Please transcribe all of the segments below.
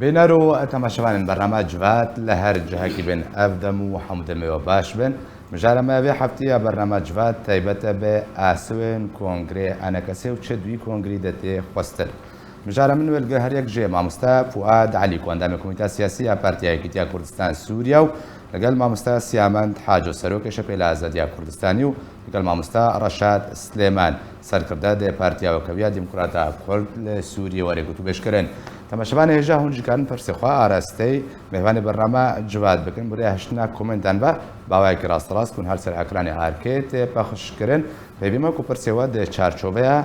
بينارو تماشوان برنامج جوات لهر جهكي بين أفدم وحمدم وباش بن مجالما في حفتي برنامج جوات تايبته به آسوين كونغري أنا كسي وشدوي كونغري دتي خوستر مجال من والجهر يكجي مع مستوى فؤاد علي كوندام كوميتا سياسية بارتيا كيتيا كردستان سوريا لقال مع مستوى سيامند حاجو سروك شبه الازادية كردستانيو لقال مع مستوى رشاد سليمان سركرداد بارتيا وكويا ديمقراطية كرد سوريا وريكوتو بشكرن تماشبان هجا هونجي كان فرسخوا أرستي مهواني برنامج جواد بكن بري هشنا كومنتان با باوای کراس راست کن هر سر اکرانی هارکت پخش کردن ببینم کو پرسیواد ده چارچوبه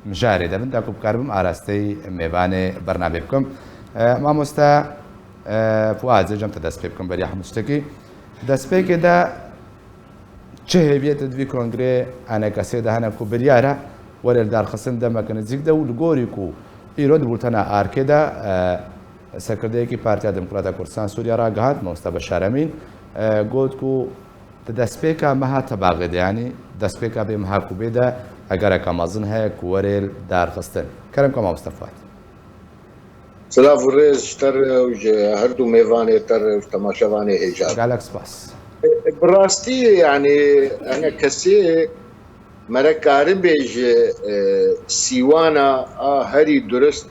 مجاری دارن تا کوب کاربم أرستی مهواني برنامج بکن ما مستا فؤاد جمت دست بکن بری حمستکی دست بک ده چه هیئت دوی کنگره آن کسی ده هنر کو بریاره ولی در خصم ده مکان زیگ ده ولگوری کو ایراد بولتنا آرکدا سرکرده‌ای که پارتیا دموکرات کردستان سوریه را گهاد مستبد شرمین گفت کو دستپیکا مها تباغد یعنی دستپیکا به مها کوبیده اگر کامازن های کوریل در خستن کرم کام مصطفی سلام فرز تر هر دو میوانه تر تماشاوانه ایجاد گالکس باس براستی يعني انا كسي مركارم بيج سيوانا هري درست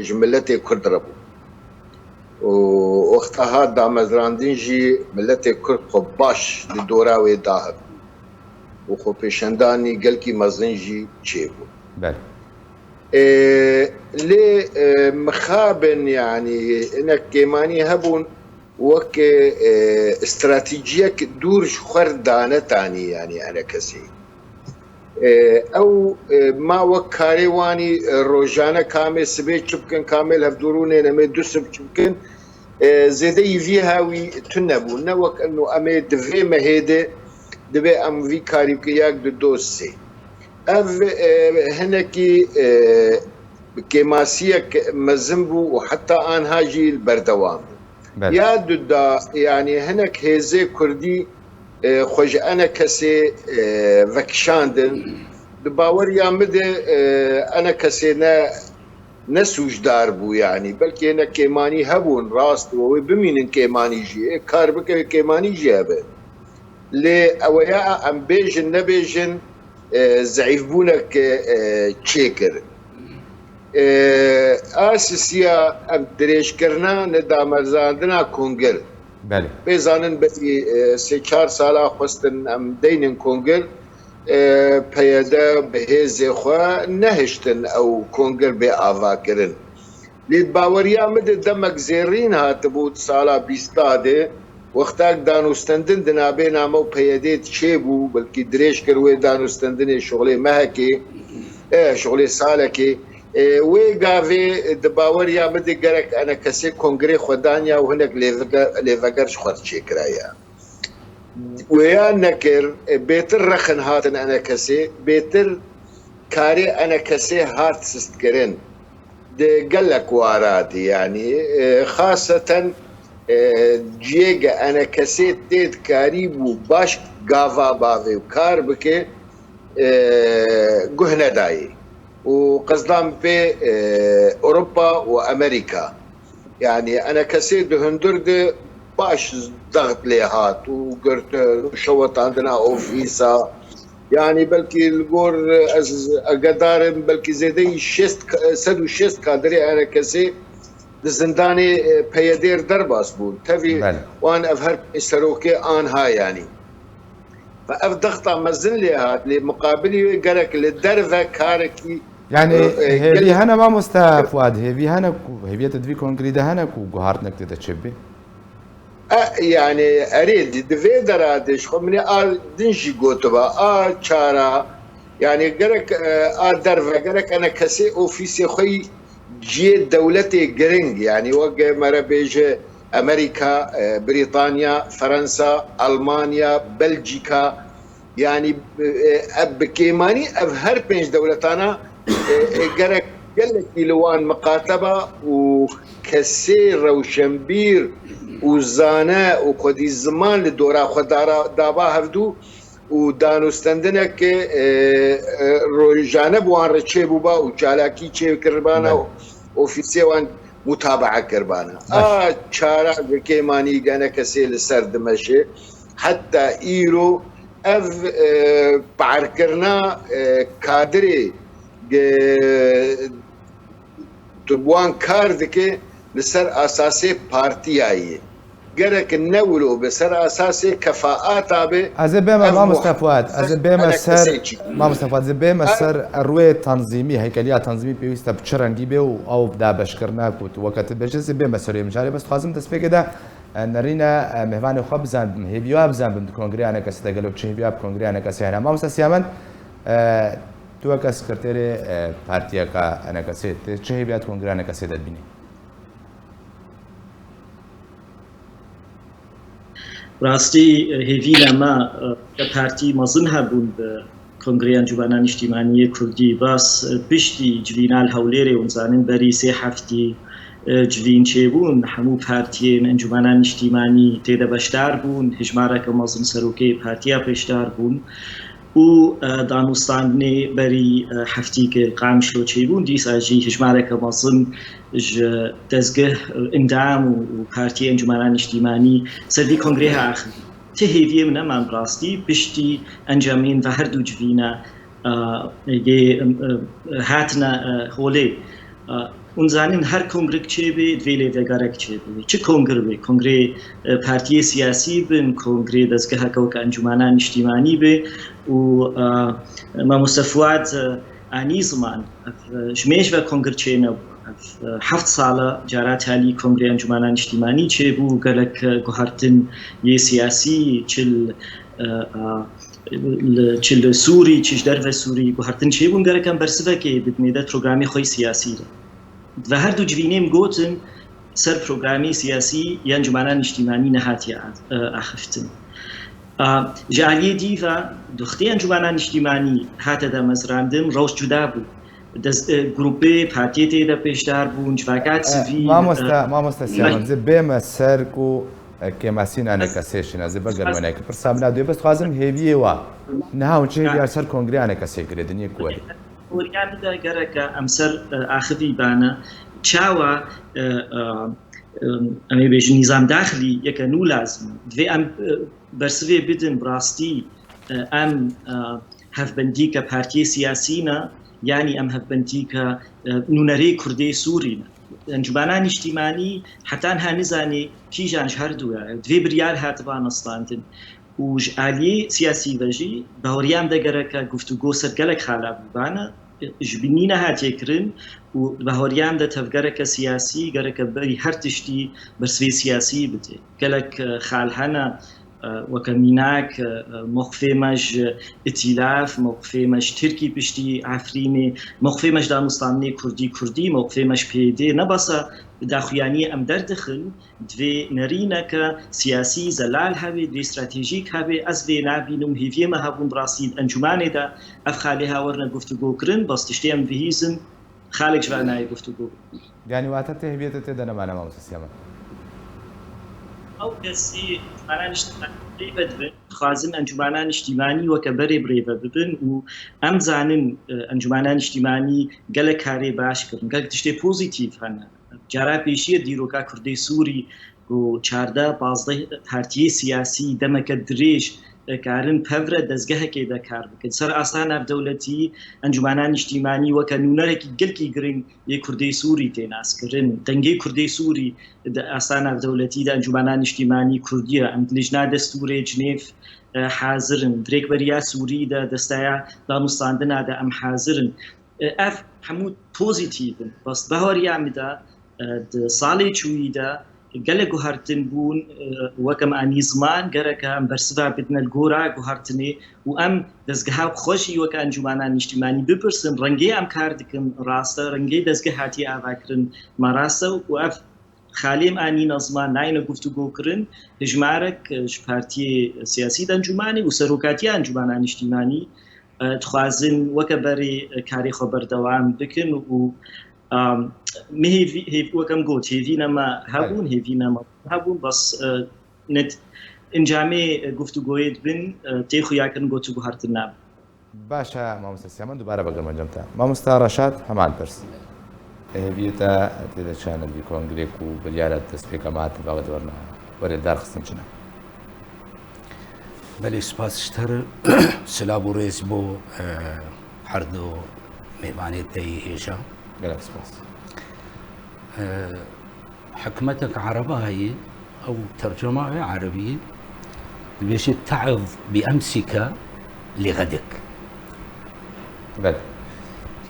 جملتي كرد ربو ووقتها دا مزراندين جي ملتي كرد خباش لدوراوي داهب وخو پیشندانی گلکی مزن جی چه بود بله لي مخابن يعني انك كيماني هبون وك استراتيجيك دور خردانه تاني يعني انا كسي او ما وكاري واني روجانا كامل سبيت شبكن كامل هفدوروني نمي دوسب شبكن زيدي فيها وي تنبو نوك انه امي دفي مهيده دبي ام في كاري كياك دوسي اف هنكي كيماسيك مزنبو وحتى ان هاجي البردوام يا دا يعني هناك هيزي كردي خوش انا كسي فكشاندن دباور يا مدى انا كسي نسوج داربو يعني بلكي هنا كيماني هبون راست وبمين كيماني جي كاربك كيماني جي هبن لي اويا ام بيجن نبيجن زعيف بونك تشيكر اساسيا ام دريش كرنا ندام زاندنا كونجل بله بزانن بي سه 4 سالا خواستن ام دینن کنگل پیاده بهز خو نهشتن او کنگل به آوا کرن لید باوریا مد دمک زیرین هات بود سالا 20 ده وقتا دانوستندن دنابه نامو پیاده چه بو بلکی دریش کروی دانوستندن شغل مهکی شغل سالکی وی گاوی دباوریا مدی گرک انا کسی کنگره خدانیا و هنک لیوگرش خود چه کرایا ویا نکر بیتر رخن هاتن انا کسی بیتر کاری انا کسی هات سست کرن ده گلک وارادی یعنی خاصتا جیگ انا کسی تید کاری بو باش گاوا باوی و کار بکه گهنه دایی وقصدام في اوروبا وامريكا يعني انا كسيد هندرد باش ضغط ليهات وقرت شوط عندنا اوفيسا يعني بلكي الجور قدار بلكي زيدي شست سدو شست كادري انا كسي الزنداني بيدير درباس بون تفي وانا افهر السروكي ان هاي يعني فاف ضغطه مزن ليهات لمقابلي قالك للدرفه كاركي يعني هذه هنا ما مستفاد هذه هنا هي تدوي كونكريت هنا وجهارت نك تتشبه يعني اريد دفي درادش خو من دنجي غوتبا چارا يعني قالك درفه قالك انا كسي اوفيسي خوي جي دولتي جرينج يعني وقع مربيج امريكا بريطانيا فرنسا المانيا بلجيكا يعني اب كيماني اب هر بينج دولتانا قالك لوان مقاتبه وكسير وشمبير وزاناء وقدي الزمان لدورا خدارا دابا هفدو ودانوستندنك روجانب وان رتشيبوبا وجالاكي تشي كربانا اوفيسي وان متابعة كربانا شارع كيماني جانا كسيل سرد مشي حتى إيرو أف بعركرنا كادري تبوان كاردك لسر أساسي بارتياي جرك النولو بسر أساسي كفاءات أبي أزبي ما مستفاد أزبي مسر ما مستفاد أزبي مسر الروي تنظيمي هيكلية تنظيمي بيوستا بشرنجي بيو أو بدا بشكرنا كوت وقت بجز أزبي مسر مشاري بس خازم تسبي كده نرينا مهمان خبزان هيبيو أبزان بالكونغري أنا كسي تقلو تشهيبيو بكونغري أنا كسي هنا ما مستسيامن تو كسكرتيري بارتيا كا أنا كسي تشهيبيو كونغري أنا كسي دبيني راستی هیوینا ما كبارتي مظنها بون بكونغري انجمن اجتماعي كردي بس بشتي جوينال هوليري ونزانن بري سي هفتي جوين چبون همو پارتیین انجمن اجتماعی تیدا بشتر بون هجماره که مظن سروکی پارتیا بشتر بون و دانستانی بری هفتی که قام شلو چبون دیس اجی هجماره که مظن دزگه اندام و پارتی انجمن اجتماعی سردی کنگره آخر تهیوی من من براستی بشتی انجامین و هر دو جوینا هاتنا خوله اونزانین هر کنگره چه به دویله وگارک چه به چه کنگره پارتی سیاسی بن کنگره دستگاه که انجمنان اجتماعی به و ما مستفاد آنی زمان شمیش و کنگره چه نبود 7 ساله جارات حالی کنگره انجمنان اجتماعی چه بو گلک گوهرتن یه سیاسی چل سوری چش در و سوری گوهرتن چه بون گلکم برسه که بدمیده پروگرامی خوی سیاسی ده و هر دو جوینیم گوتن سر پروگرامی سیاسی یا انجمنان اجتماعی نهاتی آخفتن جالیه دیو دختی انجمنان اجتماعی هات دا مزراندم روش جدا بود دز گروپی پارتی تیدا پیشتر بون جواکات سوی ما مستسیام زبه مسر کو که مسین آن کسیش نه زبه گرمانه که پر سامنا دوی بس خازم هیویه وا نه اون چه بیار سر کنگره آن کسی کرد دنیا کولی وريان دا جرك امسر اخذي بانا تشاوا امي بيج نظام داخلي يكنو لازم في ام برسوي بدن براستي ام هف بنديكا بارتي سياسينا يعني ام هف بنديكا نونري كردي سورينا انجمنان اجتماعي حتى انها نزاني كي جانش هردو في بريال هاتبان اصلاندن وج آلیه سیاسی وجی باوریم دگره که گفتگو سرگلک خاله بانه جبینی نهاتی کرن و باوریم ده تفکر که سیاسی گره که بری هر تشتی برسوی سیاسی بده گلک خالهنا وكميناك مخفي مج ائتلاف مخفي مج تركي بشتي عفريني مخفي مج دانستاني كردي مخفي مج بيدي نبصا داخویانی ام در دخل دوی نرینه که سیاسی زلال هبه دوی استراتژیک هبه از دوی نبینم هیویه ما هبون براسید انجمانه دا اف خالی هاورنا گفتگو کرن باز تشتی ام بهیزن خالق جوانای گفتگو يعني وقتها تهبية تدنا معنا ما مسيما او کسی انجمنان اجتماعی بدبن خازن انجمنان اجتماعی وكبري بريفا ببن و ام زانن انجمنان اجتماعی گله کاری باش کرن گله تشتی پوزیتیف هنه جارا پیشی دیروکا کردی سوری و 14 پارتی سیاسی دمک دریش کارن پفر دزگه که دا کار بکن سر آسان اف دولتی انجمنان اجتماعی و کنونره کی گل کی گرین یه کردی سوری تیناس کرن دنگی کردی سوری آسان اف دولتی دا انجمنان اجتماعی کردیه ام لجنه دستور جنیف حاضرن دریک بریا سوری دا دستایا دانستاندنا دا ام حاضرن اف حمود پوزیتیفن بس بهاری عمدا سالی چویدا گله گوهرتن بون وکم آنی زمان گره که ام برسوا بدن الگورا گوهرتنی و ام دزگه خوشی وک انجمنان اجتماعی بپرسن رنگی ام کاردکن راسته رنگی دزگه هاتی آواکرن ما راسته و اف خالیم آنی نظمان ناین گفتگو کرن هجمارک پارتی سیاسی انجمنی و سروکاتی انجمنان اجتماعی تخوازن وک بری کاری خبر دوام بکن و مهي وكم قلت هيفينا ما هابون هيفينا ما هابون بس نت انجامي گفتگوید بن تيخو ياكن گوتو هارتنا باشا ما مستسيما دوباره بقدر ما جمتا ما مسترشات همان برس بيتا تدا شان بكونغريك وبريالات تسبيكا ما تبغى دورنا ورد دار خصم شنا بله سپاس شتر سلاب و ریز بو هر دو میوانی تایی هیشا قلب سباس حكمتك عربية أو ترجمة عربية بيش تعظ بأمسك لغدك بله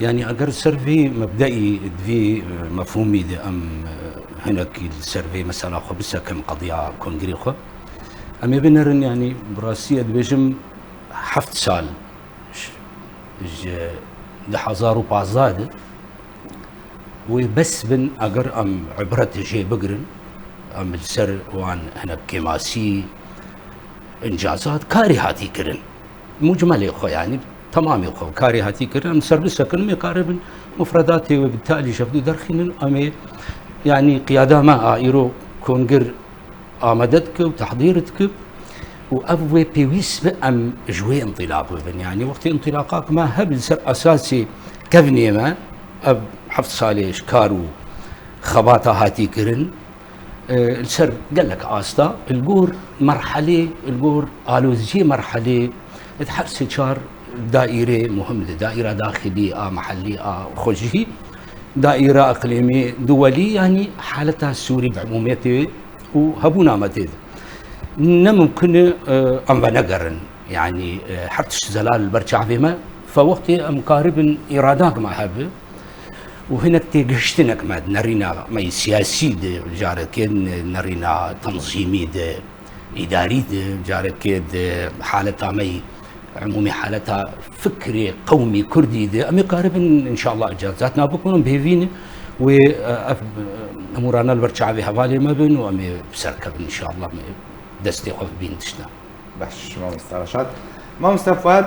يعني أجر سيرفي مبدئي في مفهومي دي أم هناك السيرفي مثلا خبسة كم قضية كونغري خو أم يبنرن يعني براسية بيجم حفت سال ده حزار وبازاد وبس بن أجر أم عبرت جي بقرن أم السر وان هناك كماسي إنجازات كاري هاتي كرن مجمل خو يعني تمام خو كاري هاتي كرن سربسة كن يقارب مفرداتي وبالتالي شفدو درخين أمي يعني قيادة ما إيرو كونجر آمدتك وتحضيرتك وأبوي بيويس بأم جوي انطلاق بن يعني وقت انطلاقك ما هبل سر أساسي كفني ما أب حفظ صاليش كارو خباطة هاتي كرن السر قال لك آستا الجور مرحلة الجور آلوزجي مرحلة تحرس شار دائرة مهمة دائرة داخلية محلية خجي دائرة إقليمية دولية يعني حالتها السوري بعموميته وهبونا متد نمكن أم بنقرن يعني حرتش زلال البرشا فيما فوقتي مقارب إراداك ما هب وهنا تيجشتنك ماد نرينا ما سياسي ده جارك كين نرينا تنظيمي ده إداري ده جارك كيد حالتها مي عمومي حالتها فكري قومي كردي ده أمي قارب إن شاء الله إجازاتنا بكون بهذين وأمورنا البرشا في حوالي ما بين وأمي بسركب إن شاء الله دستي قف بين تشنا باش ما مسترشات ما مستفاد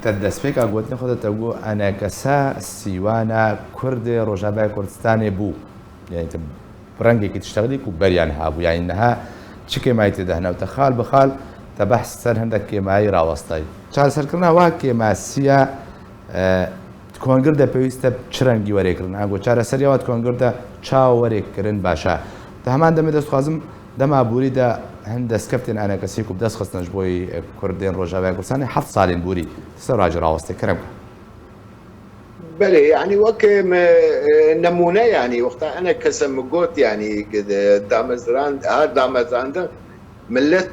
تدسبيك أقولت خذ تقول أنا كسا سيوانا كرد رجباء كردستان بو يعني برنجي كي تشتغلي كبريان هابو يعني إنها تشكي ما يتدهنا وتخال بخال تبحث سر هندك كما يرا وسطي شال سركنا واك ما سيا تكون قرده بيست تشرنجي وريكرن أقول شال سريا تكون قرده شاو وريكرن باشا تهمان دم دست خازم دم بوري ده هند دسكفتن أنا كسيكو بدس خصنا جبوي كردين رجاء كردستان 7 سالين بوري سراج راوستي كرمك بله يعني وكم نمونه يعني وقتها انا كسم قوت يعني كده دامزران دامزران ملت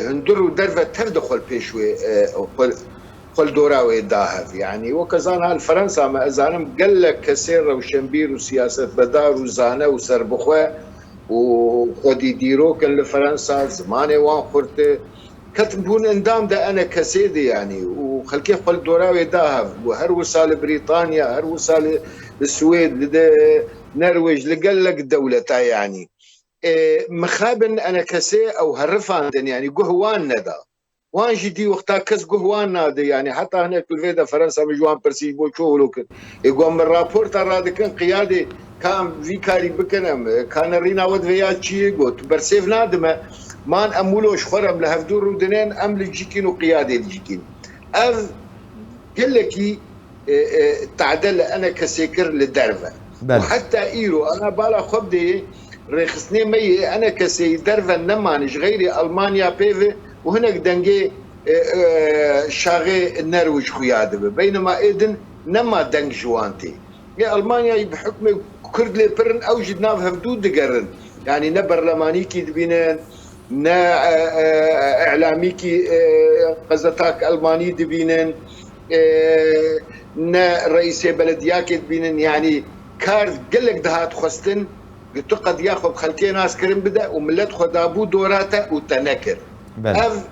هندر ودرفه تدخل بيشوي قل دوراوي داهف يعني وكزان هالفرنسا ما ازانم قال لك كسير وشمبير وسياسه بدار وزانه وسربخوه وخدي ديرو كان لفرنسا زمانه وان خرت كتبون اندام ده انا كسيدي يعني وخلكي قل دوراوي داهف وهر وصال بريطانيا هر وصال السويد نرويج لقال لك دولتها يعني مخابن انا كسي او هرفاندن يعني قهوان ندا وان جدي وقتها كس قهوان نادي يعني حتى هنا كل فيدا فرنسا بجوان برسيج بو شغلوك يقوم من رابورت راد كان قيادي كان في كاري بكنم كان رينا ود فيا تشي قلت برسيف نادمه مان امولوش خرم لهفدور ودنين ام لجيكين وقيادي لجيكين اف قال لك تعدل انا كسيكر للدرفه وحتى ايرو انا بالا خبدي رخصني مي انا كسي درفه نمانش غيري المانيا بيفي وهناك دنجي شاغي النرويج خياده بينما ايدن نما دنج جوانتي يا المانيا بحكم كرد لي برن اوجدنا في حدود دقرن يعني نا برلمانيكي دبينن نا اعلاميكي قزتاك الماني دبينن نا رئيس بلدياك دبينن يعني كارد قال لك دهات خستن قلت قد ياخذ خلكي ناس كرم بدا وملت خدابو دوراته وتنكر اف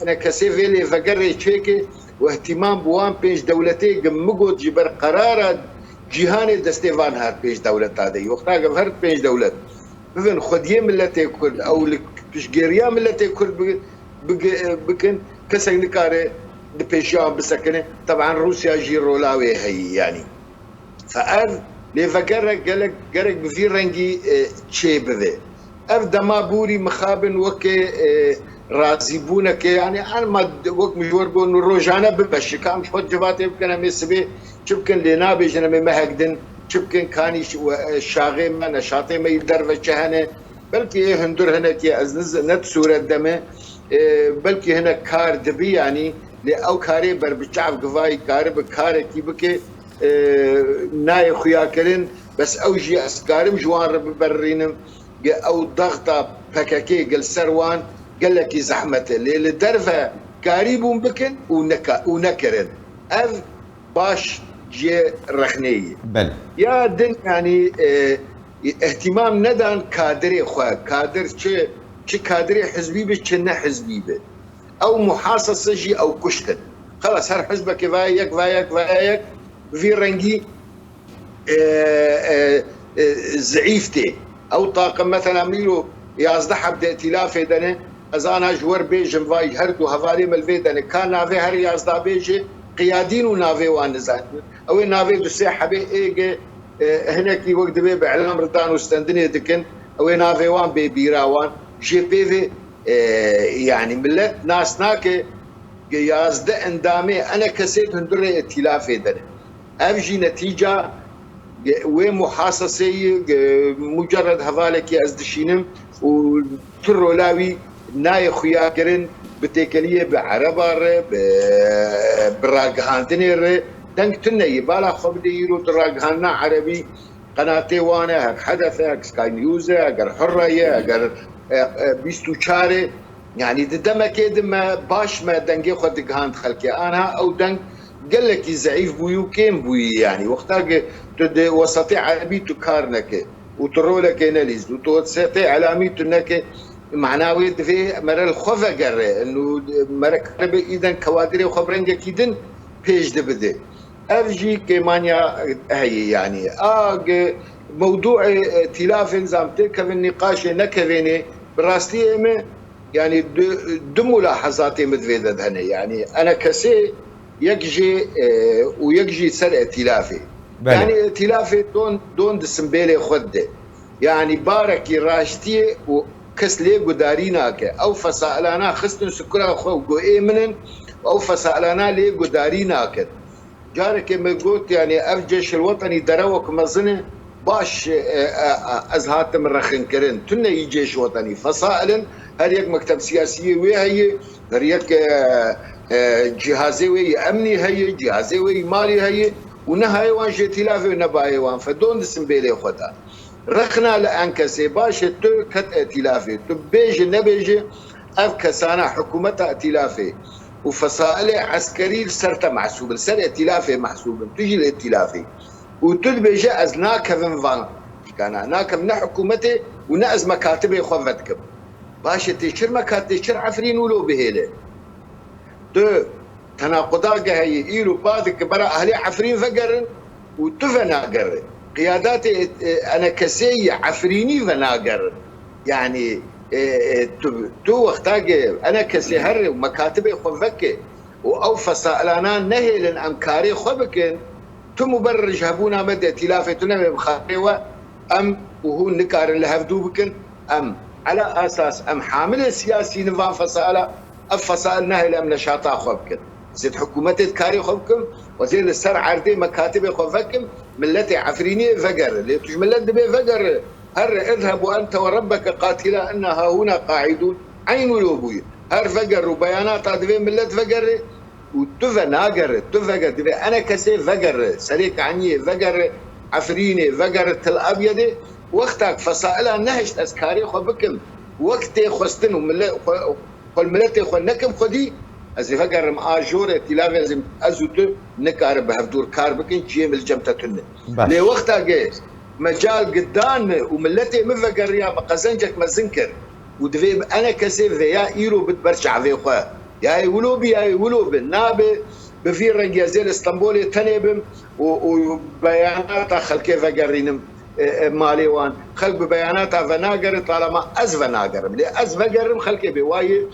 انا كسيفيلي فقري تشيكي واهتمام بوان بيش دولتي قمقود جبر قرار جيهاني دستيفان هار بيش دولت هذه وقتها قفرت بيش دولت مثلا خديه ملتي كل او بشجيريا ملتي كل بكن كسن نكاري بيشام بسكنه طبعا روسيا جيرولاوي هي يعني فاف لي فقرك قالك قالك بفي رنجي تشي بذي اف دما بوري مخابن وكي رازيبونك يعني انا ما وقت مجور بون روجانا ببشكا مش خد جباتي يمكن امسبي شبكن لنابج انا ما هقدن شبكن كاني شاغي ما نشاطي ما يدرب شهنه بلكي هندر هنا كي ازنز نت سورة دمه بلكي هنا كار دبي يعني او كاري بر بشعب قفاي كار بكار كي بكي ناي خويا كلن بس اوجي اسكارم جوان رب برينم او ضغطه بكاكي قال سروان قال لك زحمته اللي درفه كاريبون بكن ونكرن اف باش جي رخنيه بل يا دن يعني اهتمام ندان كادري خو كادر شي كادري حزبي بتشنا حزبي به او محاصصه جي او كشتن خلاص هر حزبك كفايك في رنجي زعيفتي او طاقم مثلا ميلو يازدح بدا ائتلاف دنه ازانا جور بيجم فاي هردو هفالي ملفيدنه كان نافي هر يازدا بيجي قيادين ونافي وانزان او نافي دسيحه بي ايجي هناك وقت بي باعلام ردان وستندني دكن او نافي وان بي بيراوان جي بي في يعني ملت ناس ناكي يازدا اندامي انا كسيت هندر ائتلاف دنه افجي نتيجه ومحاصصي مجرد هذالك ازدشينم وترولاوي ناي خويا كرن بتكليه بعربه براغهاندنير دنك تني بالا خبدي يرو دراغهانا عربي قناتي وانا حدث سكاي نيوز اگر حريه اگر بيستو شاري يعني دما كده ما باش ما دنجي خد غاند خلكي انا او دنك قال لك زعيف بويو كيم بوي يعني وقتها وسطي عربي تكارنك وترولك اناليز وتوسطي علامي تنك معناوي في مر الخوفه قره انه مركب اذا كوادري وخبرنجا كيدن بيج دبده افجي كمانيا هي يعني موضوع ائتلاف نظامتك كالنقاش نكفيني براستي يعني دم ملاحظاتي متفيدة هنا يعني انا كسي يجي ويجي سر ائتلافي يعني ائتلافي دون دسمبيلي خده يعني باركي راشتي وكسلي قداريناك او فسائلانا خستن سكرا خو ايمنن او فسائلانا لي قداريناك جارك ما قلت يعني افجش الوطني دروك مظنه باش ازهات من رخن كرن تنا يجيش وطني فصائلا هل يك مكتب سياسي وهي هل يك جهازي وي امني هي جهازي وي مالي هي ونهاي وان ائتلافي ونباي وان فدون دسمبيلي خدا رخنا لانكسي باش تو كت ائتلافي تو بيجي نبيجي اف كسانا حكومه ائتلافي وفصائل عسكري سرت محسوب سر ائتلافي محسوب تجي الائتلافي وتدبيجي از ناكفن فان كان ناكف نحكومتي وناز مكاتبي خوفتكم باش تشر مكاتب تشر عفرين ولو بهيله تو تناقضات هي ايلو بعضك برا اهلي عفرين فقرن وتفناقر قياداتي انا كسي عفريني فناقر يعني تو وقتاق انا كسي هر ومكاتبي خوفك او فصائلانا نهي لن امكاري خوبكن تو مبرر هبونا مدى ائتلافتنا بخاريوه ام وهو نكار اللي هفدو بكن ام على اساس ام حامل سياسي نظام فصائله الفصائل نهي لام نشاطا خوبكن زيد حكومتي كاري خوبكم وزير السر عردي مكاتب خوفكم ملتي عفريني فقر اللي تجملت دبي فقر هر اذهب وانت وربك قاتلا انها هنا قاعدون عين ولوبوي هر فقر وبيانات دبي ملت فقر وتفا ناقر تفقر دبي انا كسي فقر سريك عني فقر عفريني فقر تل ابيض وقتك فصائلها نهشت اسكاري خوبكم وقتي خستن وملتي خنكم خدي ازي فقر ماجور ائتلاف لازم ازوت نكار بهدور كار بكن جيم الجمتتن لي وقتها جيس مجال قدام وملتي مفقر يا مقزنجك مزنكر ودفي انا كسيف يا ايرو بتبرشع في خو يا يولوبي يا يولوبي نابي بفي رنج زي اسطنبول تنبم وبيانات خل كيف فقرينم مالي وان خلق ببيانات فناقر طالما از فناقر لي از فقر خلك بواي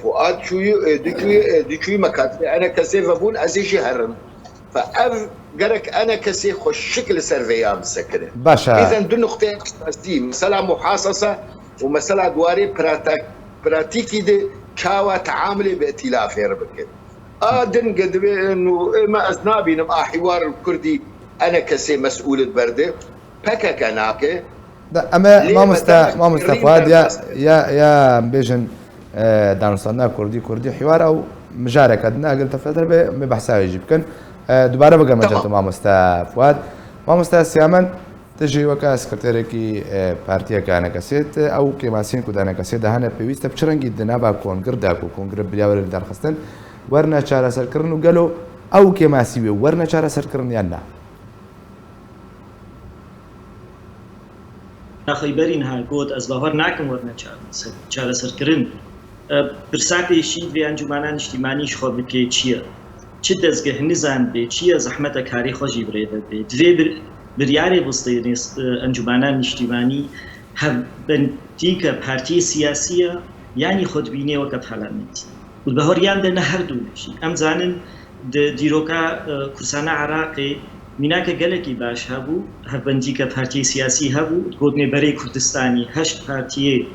فؤاد شوي ديكوي مكاتب انا كسي فبون ازيشي هرم فاف قالك انا كسي خوش شكل سيرفيا مسكره باشا اذا دو نقطتين اساسيه مساله محاصصه ومساله دواري براتيكي دي كاوا تعاملي بائتلاف يربك دن قد انه ما اذنابي نبقى حوار الكردي أنا كسي مسؤول برده بكا كناكي أما ما مستفاد يا بيجن دانستان كردي حوار أو مشاركة قلت فترة ببحثها يجيب كان دوباره بقى مجلت ما مستفاد ما مستسيامن تجي وكا سكرتيركي بارتيا كان كسيت او كماسين كودانا كسيت هنا بيست بشرن جدا با كونغر داكو كونغر بياور دار خستن ورنا چارا سرکرن قالو او كماسي ورنا چارا سرکرن يانا خيبرين ها قوت از باور ناكم ورنا چارا سرکرن برساتی شید و انجمنان اجتماعی خو بکه چیه چه دزگه نزان به چیه زحمت کاری خوشی برده به دوی بریاره بسته انجمنان اجتماعی هم بندی که پارتی سیاسیه یعنی خودبینی و که پارلمانت و به هریان ده هر دو نشی ام زانن دیروکا کورسانه عراقی میناکه گلکی باش هبو هر بندی که پارتی سیاسی هبو گودنه برای کردستانی هشت پارتی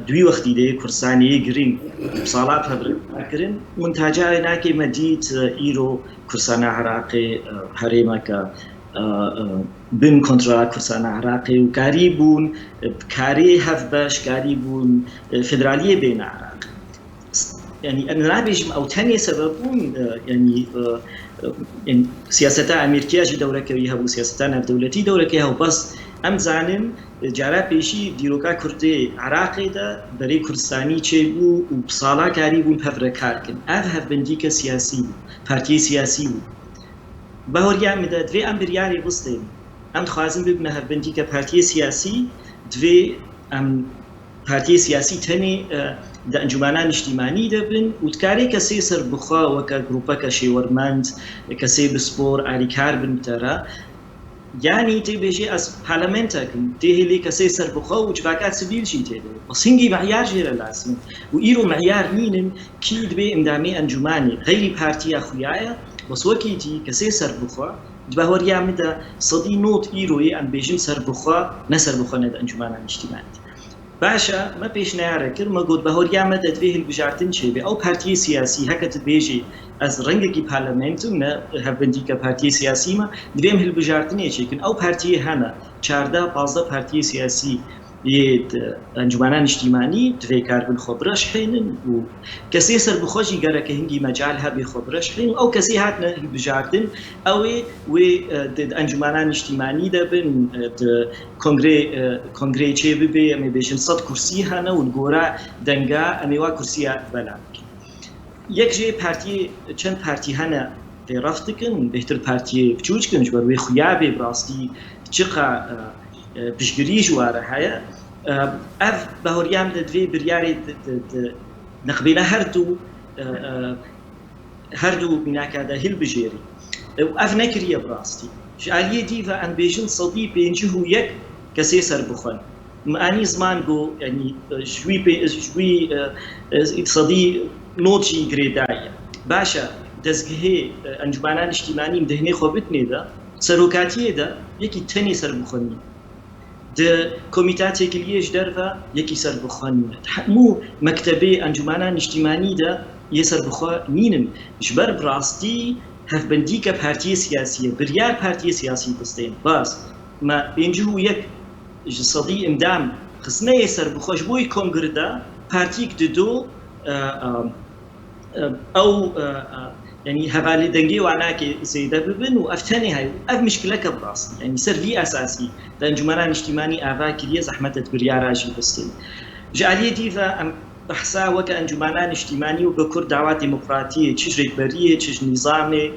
دوی وقتی ده کورسانی گرین سالات هبرن منتجع ناکی مدید ایرو کورسانه عراقی هریما که بن کنترل کورسانه عراقی و کاری بون کاری هف باش کاری بون فدرالیه بین عراق يعني أنا نابيج أو تاني سببون يعني سياسة أمريكية جي دولة كويها وسياستنا دولتي دولة كويها وبس أم زانم جارا بيشي ديروكا كردي عراقي دا بري كردستاني چيبو وبصالا كاريبون بفر كاركن هف بنديك سياسي بارتي سياسي بهوريا مدى دوي أم برياري بستين أم تخوازم ببنا هف بنديك بارتي سياسي دوي أم پارتی سیاسی تنی د انجمنان اجتماعی دبن و تکاری کسی سر بخوا و که گروپا کشی ورمند کسی بسپور علیکار بن ترا یعنی تی بیشی از پارلمانت کن تی هلی کسی سر بخوا و جبکات سبیل شی تی و سینگی معیار جیر لازم و ایرو معیار نینن کی دبی امدامی انجمنی غیری پارتی خویایا بس وقتی کسی سر بخوا جبهوری عمده صدی نوت ایروی ام بیشیم سر بخوا نه سر بخوا ند انجمنان اجتماعی باشا ما پیش نیاره کرد ما گفت بهوریه ما تدویه البجارتن چه به او پارتی سیاسی هکت بیجی از رنگ کی پارلمانتو نه هفندی که پارتی سیاسی ما دویم البجارتنی چه کن او پارتی هنر 14-15 پارتی سیاسی یه انجمنان اجتماعی دوی کاربن خبرش حینن و کسی سر بخوشی گره که هنگی مجال هبی خبرش حین او کسی هات نه البجارتن اوی و انجمنان اجتماعی دبن کنگره چه ببی امی بیشن 100 کرسی هنه و الگورا دنگا امیوا کرسی بلند یک جه پارتی چند پارتی هنه دی رفت کن بهتر پارتی بچوچ کنش بروی خیابی براستی چقا پشگیری جواره هیا اف بهوریام دوی بریاری نقبینا هر دو بیناکاده هل بجیری و اف نکریه براستی جالیه دیو ان بیشن صدی پنجه یک کسی سر بخون معنی زمان گو یعنی شوی صدی نوچی گریدایی باشه دزگه انجمنان اجتماعی مدهنی خوبت نیده سروکاتیه ده یکی تنی سر بخونی ده کمیته کلیش درفا یکی سر بخونی مو مکتبه انجمنان اجتماعی ده یه سر بخونینن جبر براستی هف بندی که پارتی سیاسیه بریار پارتی سیاسی بستین باز ما بینجو یک صدی امدام خصنه یه سر بخوش بوی کنگرده پارتی که دو او يعني هفالي دنجي وعناك زيدا ببن وأفتني هاي أف مشكلة كبراس يعني سرفي أساسي لأنجمنان اجتماعي آفا كلية زحمة تبريار راجي بستين جعلية ديفا أم بحثا وكا أنجمنان اجتماعي وبكر دعوات ديمقراطية تشج ريكبرية تشج نظامي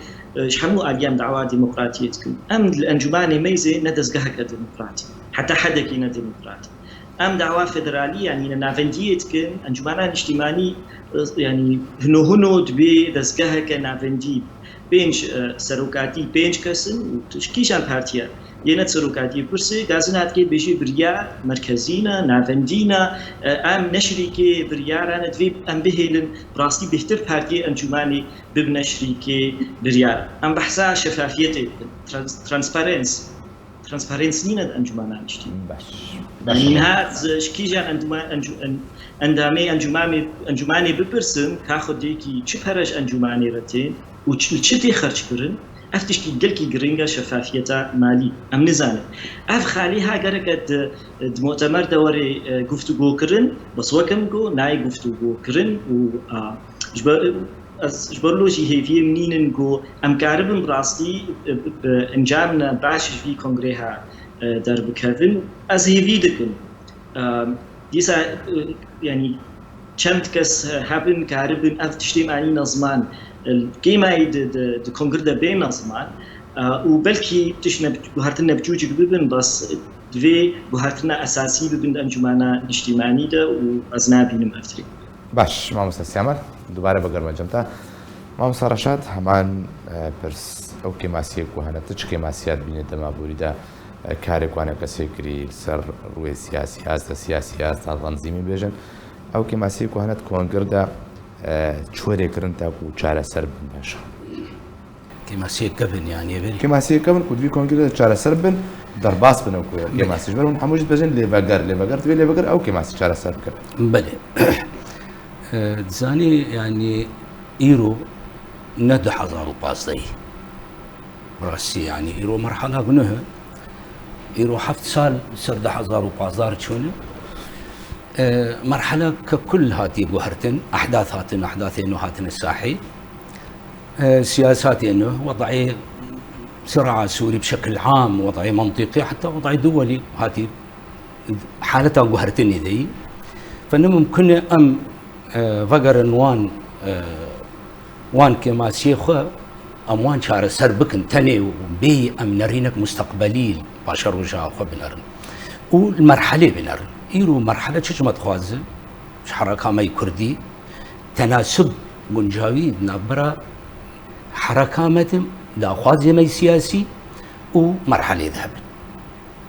شحمو أليام دعوات ديمقراطية تكون أم الأنجماني ميزة ندزقها كديمقراطي حتى حدا كينا ديمقراطي أم دعوة فدرالية يعني نافندية تكون أنجمنان اجتماعي يعني هنو دبي دزقها كنافندي بينش سروكاتي بينش كسن وتشكيشان بارتيا ينت سروكاتي برسي غازنات كي بيجي بريار مركزينا نافندينا ام نشريكي بريارانا دبي ام بهيلن براستي بهتر بارتي انجماني ببنشريكي بريار ام بحثا شفافيتي ترانسبارنس نينا انجمانان اجتماعي يعني هذا شكيجان اندامي انجماني بپرسن كاخد ديكي چه پرش انجماني رتين و چه تي خرج کرن افتشتي قلكي جرينجا شفافية مالي ام نزانه اف خاليها قرقت مؤتمر دوري گفتگو كرن بس وكم جو ناي گفتگو كرن و جبرلوجي هي في منين جو ام كاربن براستي انجامنا باش في كونغريها درب كيفن از هي فيدكن ديسا يعني چند کس هبن کاربن افتشتیم انی نظمان القيمة د كونغر ده بين نظمان وبلكي تشنا بهارتنا بجوجك ببن بس دوی بهارتنا اساسی ببن انجمانا اجتماعی ده وازنابي نمفتري باش ما مستسيامر دوباره بقرب جمتا ما مصارشات همان برس او كماسيك وهنا تش كماسيات بين دمابوري ده كارك وانا كسيكري سر روي سياسيات تنظيمي بيجن او كماسيك وهنا كونغر ده چوره کرن تا کو چاره سر بن باشه كماسي كفن يعني بلي كماسي كفن كود في كونغر چاره سر بن درباس بن کو كماسي جبر من حموج بجن ليفاغر تبي ليفاغر او كماسي چاره سر كر بلي زاني يعني ايرو ند 1015 راسي يعني ايرو مرحله بنها ايرو حفت سال سرد 1015 شونه مرحلة ككل هاتي بوهرتن أحداثين وهاتن الساحي سياساتي إنه وضعي صراع سوري بشكل عام وضعي منطقي حتى وضعي دولي هاتي حالتها بوهرتني ذي فإنه ممكن أم فقر وان كما سيخة أم وان شار سربكن تاني وبي أم نرينك مستقبلي باشر وجاء خو بنرن والمرحلة بنرن إيرو مرحلة شجمة خوازل حركة ماي كردي تناسب منجاوي نبرة حركة متم دا خوازي ماي سياسي ومرحلة ذهب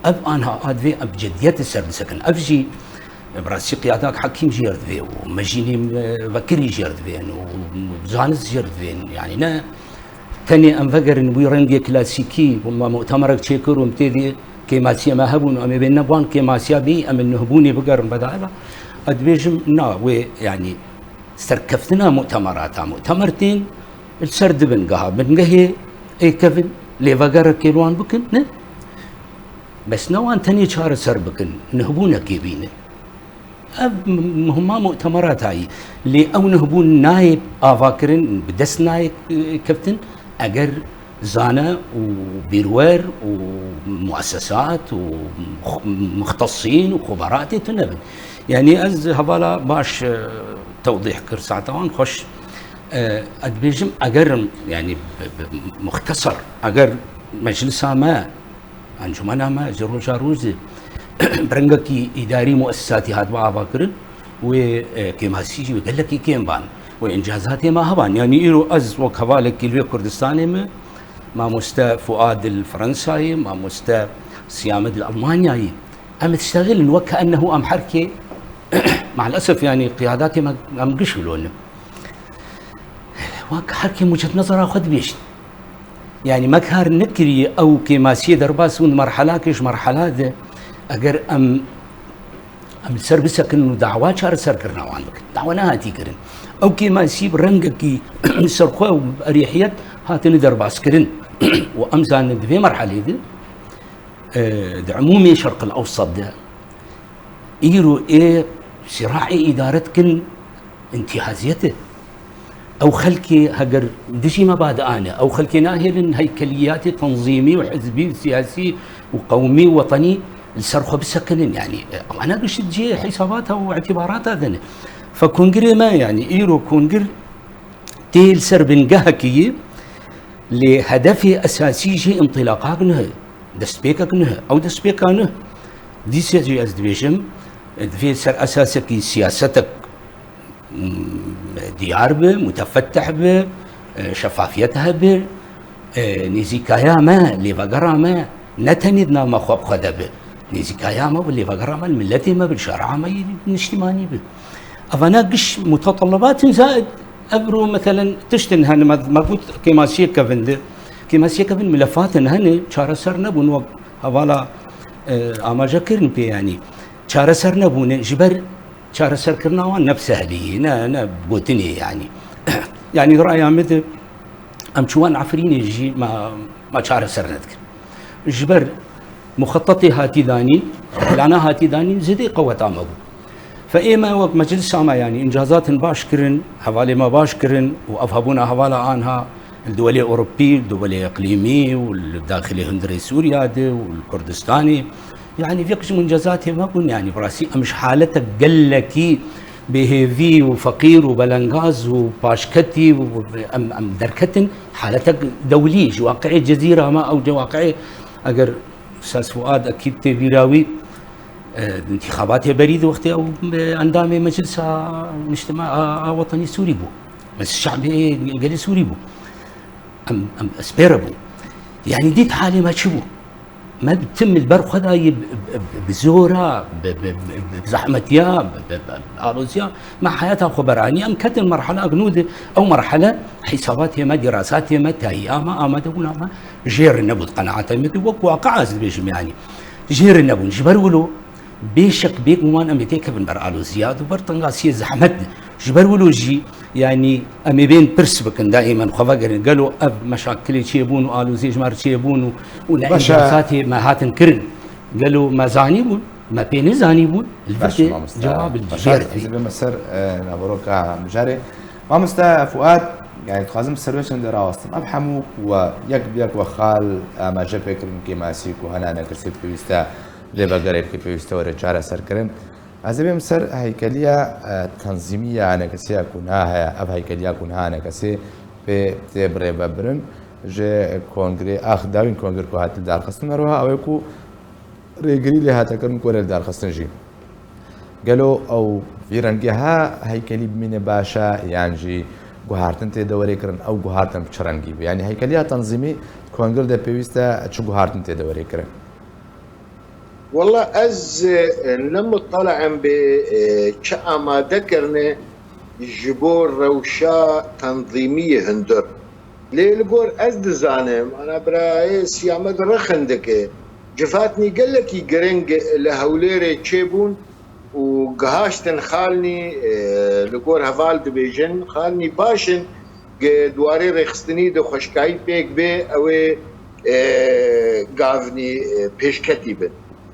أب أنا أدفي أب جدية السرد سكن أفجي براسي قيادات حكيم جيرد في ومجيني بكري جيرد فين وزانس جيرد فين يعني نا تاني أنفقر ويرنجي كلاسيكي وما مؤتمرك تشيكر ومتدي كماسيا ما هبون أم بين نبوان كماسيا بي أم النهبوني بقرن بدالا أدبيجم نا ويعني استركفتنا مؤتمرتين السرد بنقها بنقهي أي كفن ليفقر كيلوان بكن نه بس نوان تاني شهر سر بكن نهبونا كيبين مهما مؤتمرات هاي اللي أو نهبون نايب آفاكرن بدس نايب كفتن أجر زانا وبيروير ومؤسسات ومختصين وخبراء تنبن يعني از هبالا باش توضيح كر ساعتان خوش ادبيجم اگر يعني مختصر اگر مجلسها ما انجمنها ما جروجاروز برنجكي اداري مؤسساتي هاد باكر وكيما سيجي قال لك كيم بان وانجازاتي ما هبان يعني ايرو از وكفالك كيلو كردستاني ما مستا فؤاد الفرنساي ما مستا سيامد الالمانياي ام تشتغل وكانه ام حركه مع الاسف يعني قياداتي ما قشلون وك حركه وجهه نظر اخذ بيش يعني مكهر نكري او كما سي درباس مرحله كيش مرحله ذا اجر ام سربسك انه دعوات شهر سركرنا وعندك دعوانا هاتي كرن او كما سي برنجكي سرخوا اريحيات هاتني درباس كرن وامزان في مرحله ذي عمومي الشرق الاوسط ده ايرو ايه صراعي ادارتكن انتهازيته او خلكي هجر دشي مبادئنا او خلكي ناهل هيكلياتي تنظيمي وحزبي وسياسي وقومي ووطني السرخه بسكنن يعني انا قش تجي حساباتها واعتباراتها ذنه فكونجري ما يعني ايرو كونجر تيل سربن قهكي لهدفي اساسي شيء انطلاقا دسبيكا او دسبيكا دي سيجي از ديفيجن في سر اساسك سياستك ديار به متفتح به شفافيتها به نيزيكايا ما ليفاغرا ما نتندنا ما خوب خدا به نيزيكايا ما وليفاغرا ما الملتي ما بالشرع ما نجتماني به افانا قش متطلبات زائد ابرو مثلا تشتن هن ما قلت كما سيكفن ملفات هن شار سرنا بون هوالا اما جاكرن بي يعني شار سرنا بون جبر شار سر كرنا وان نفسه لي انا قلتني يعني يعني رايي مثل ام شوان عفريني جي ما شعر سرنتك جبر مخططي هاتي داني لنا هاتي داني زدي قوة عمبو فإيما وقت مجلس عما يعني إنجازات باش كرن حوالي ما باش كرن وأفهبونا حوالا عنها الدولي الأوروبي الدولي إقليمي والداخلي هندري سوريا دي والكردستاني يعني فيكش إنجازات ما بون يعني براسي مش حالتك قلكي بهيفي وفقير وبلنغاز وباشكتي أم دركتن حالتك دوليش واقعي جزيرة ما أو واقعي أجر أستاذ فؤاد أكيد تبيراوي انتخابات بريد وقتها او اندام مجلس مجتمع وطني سوري بو بس الشعب قال سوري بو ام اسبيربو يعني ديت حالي ما تشوفوا ما بتم البرق هذا بزورة بزحمتها بأروزيا مع حياتها خبرانية أم كانت المرحلة أجنودة أو مرحلة حساباتها ما دراساتها ما تهيئة ما تقول ما جير النبض قناعاتها ما تبوك واقع بيجم يعني جير النبض جبرولو بيشك بيك وان أمتيك بنبر أروزيا وبرتنغاسية زحمت جبرولو جي يعني أمي بين برسبكن دائما خفاقر قالوا أب مشاكل تشيبون وقالوا زي جمار تشيبون ولإنجازاتي ما هاتن كرن قالوا ما زانيبون ما بين زانيبون الفرق جواب الجزيرة إذا بمسر نبروك مجاري ما مستا فؤاد يعني تخازم السرويشن دي راوستم أبحمو ويك وخال ما جبكرن كما سيكو هنانا كسيب بيستا لبا قريب كي بيستا ورجارة سركرن هذا بمسر هيكلية تنظيمية أنا كسي أكونها أب هيكلية أكونها أنا كسي بتبرة ببرن جه كونغري داوين كونغر كو هات دار خستن روها أو يكو رجلي لها تكرن كور دار خستن جي قالوا أو فيرنجها هيكلي بمن باشا يعني جي جوهرتن تدوري كرن أو جوهرتن بشرنجي يعني هيكلية تنظيمي كونغر ده بيستا شو جوهرتن تدوري كرن والله از لما طلع بشقة ما ذكرنا جبور روشا تنظيمية هندر ليه لقول از دزانم انا براي سيامد رخندك جفاتني قال لك يقرنج لهوليري تشيبون وقهاشتن خالني لقول هفال دبيجن خالني باشن دواري رخصتني دو خشكاي بيك بي او قافني بيش كتيبن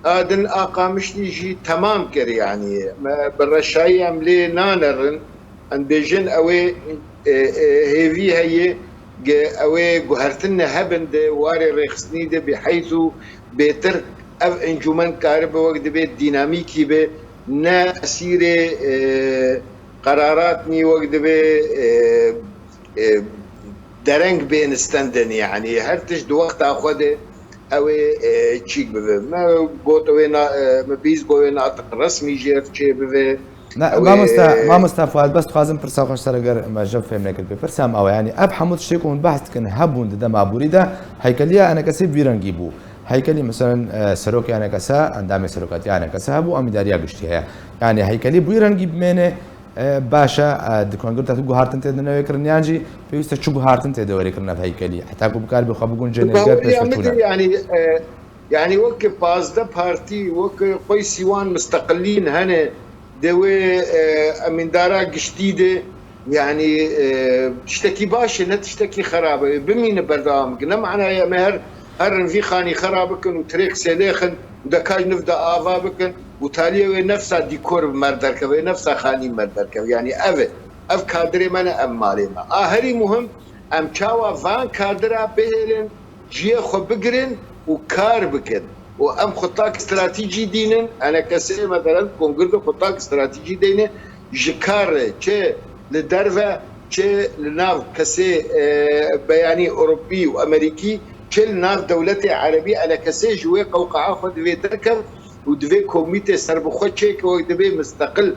آدن آقامش يجي تمام كر يعني بالرشاية عملي نانرن عن بيجن أوي هيفي هي أوي جهرتنا هبند واري رخصني ده بحيث بترك أف إنجومن كارب وقت بيت ديناميكي به نا أسير قراراتني وقت بي درنج بين استندن يعني هرتش دو وقت أخده اوي تشيك بفي ما بوتوي ما بيز بوي ناطق رسمي جير تشي بفي لا ما مستفاد بس تخازم برسا خوش سرقر ما جاب فهم نكل بفرسام او يعني اب حمود شيكون بحث كن هبون ده ما بوريدا هيكليا انا كسي فيرنجي بو هيكلي مثلا سروكي انا كسا اندام سروكاتي انا كسا بو اميداريا گشتي يعني هيكلي بويرنجي بمنه باشا دكان قلت تقول هارتن تدنا يكرنيانجي بيست شو هارتن تدور يكرنا في هيكلي حتى كم قال بخبقون جنة يعني وك باز ده بارتي وك قوي سيوان مستقلين هنا دوي من دارا جديدة يعني تشتكي باش لا تشتكي خرابة بمين بردام قلنا معنا يا مهر هرن في خاني خرابكن وتريك سليخن ودكاج نفدا آفابكن وتاليه نفسها ديكور مردركه ونفسها خاني مردركه يعني اف كادري من ام مالي ما هري مهم ام چاوا فان كادرا بهلن جي خو بگرن وكار بكن وام خطاك استراتيجي دينن انا كسي مثلا كونغرد خطاك استراتيجي دينه جكار چه لدرفه چه لناف كسي بياني اوروبي وامريكي چه لناف دولتي عربي انا كسي جوي قوقعه خد في دركب ودفي كوميتي سربخو تشيك ودفي مستقل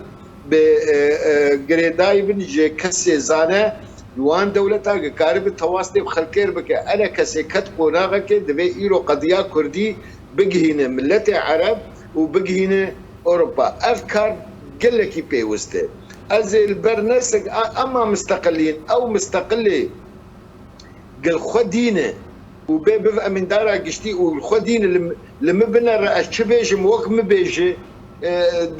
بجريداي بنجي كسي زانه يوان دولتا كارب تواصل بخلكير بك انا كسي كت قناغك دفي ايرو قضيه كردي بقهينه ملتي عرب وبقهينه اوروبا افكار قلكي بيوسته از البرنسك اما مستقلين او مستقلي قل خدينه وبيبقى من دارا قشتي والخدين لما بنا رأس شبيش موك مبيجي